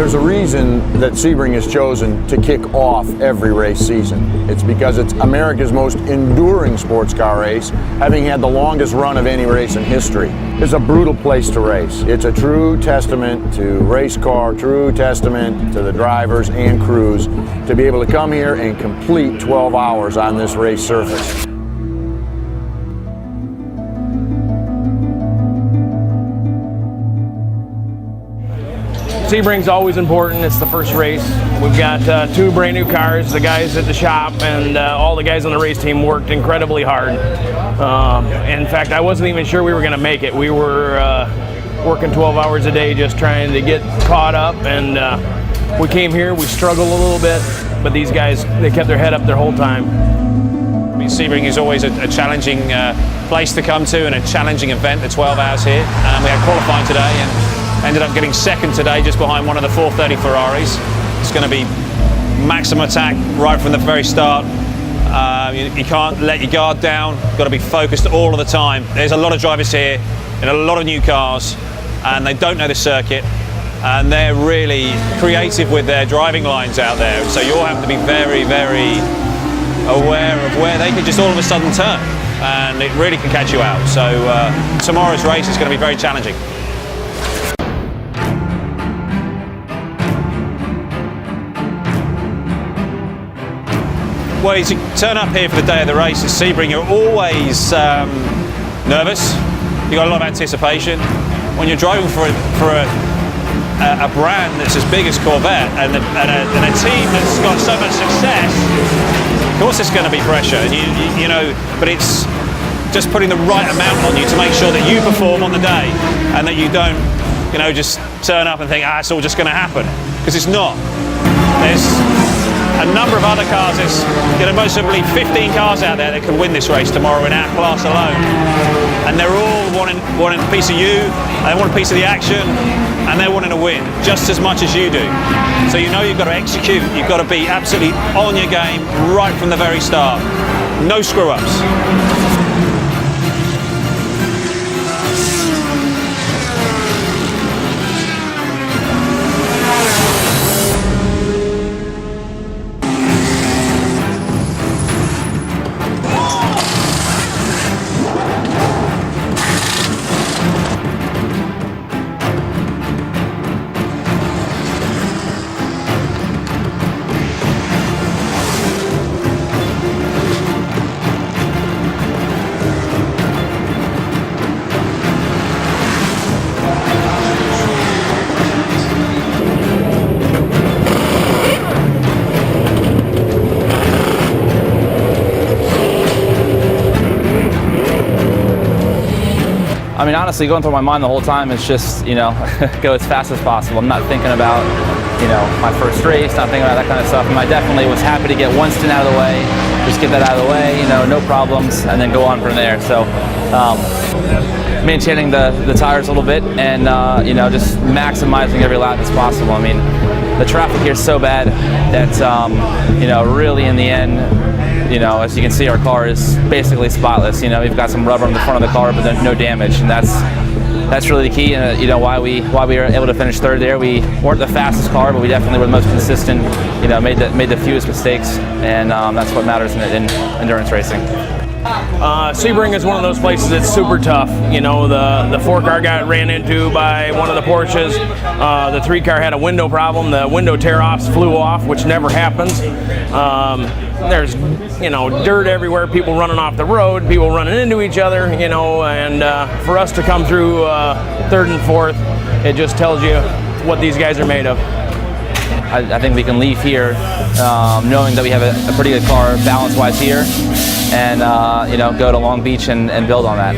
There's a reason that Sebring is chosen to kick off every race season. It's because it's America's most enduring sports car race, having had the longest run of any race in history. It's a brutal place to race. It's a true testament to race car, true testament to the drivers and crews to be able to come here and complete 12 hours on this race surface. Sebring's always important. It's the first race. We've got 2 brand new cars. The guys at the shop and all the guys on the race team worked incredibly hard. In fact, I wasn't even sure we were going to make it. We were working 12 hours a day just trying to get caught up, and we came here. We struggled a little bit, but these guys, they kept their head up their whole time. I mean, Sebring is always a challenging place to come to and a challenging event, the 12 hours here. We had qualifying today and ended up getting second today, just behind one of the 430 Ferraris. It's going to be maximum attack right from the very start. You can't let your guard down. You've got to be focused all of the time. There's a lot of drivers here in a lot of new cars, and they don't know the circuit, and they're really creative with their driving lines out there. So you all have to be very, very aware of where they can just all of a sudden turn, and it really can catch you out. So tomorrow's race is going to be very challenging. Well, as you turn up here for the day of the race at Sebring, you're always nervous. You've got a lot of anticipation. When you're driving for a brand that's as big as Corvette and a team that's got so much success, of course there's going to be pressure. And you know, but it's just putting the right amount on you to make sure that you perform on the day and that you don't, you know, just turn up and think, it's all just going to happen, because it's not. There's a number of other cars. There's, you know, most probably 15 cars out there that can win this race tomorrow in our class alone, and they're all wanting a piece of you. They want a piece of the action, and they're wanting to win just as much as you do. So you know you've got to execute. You've got to be absolutely on your game right from the very start. No screw-ups. I mean, honestly, going through my mind the whole time is just, you know, go as fast as possible. I'm not thinking about, you know, my first race, not thinking about that kind of stuff. And I definitely was happy to get one stint out of the way, just get that out of the way, you know, no problems, and then go on from there. So, maintaining the tires a little bit and, you know, just maximizing every lap as possible. I mean, the traffic here is so bad that, you know, really in the end, you know, as you can see, our car is basically spotless. You know, we've got some rubber on the front of the car, but then no damage, and that's really the key. And you know, why we were able to finish third there. We weren't the fastest car, but we definitely were the most consistent. You know, made the fewest mistakes, and that's what matters in endurance racing. Sebring is one of those places that's super tough. You know, the 4-car got ran into by one of the Porsches. The 3-car had a window problem. The window tear-offs flew off, which never happens. There's, you know, dirt everywhere, people running off the road, people running into each other, you know, and for us to come through third and fourth, it just tells you what these guys are made of. I think we can leave here knowing that we have a pretty good car balance-wise here, and you know, go to Long Beach and build on that.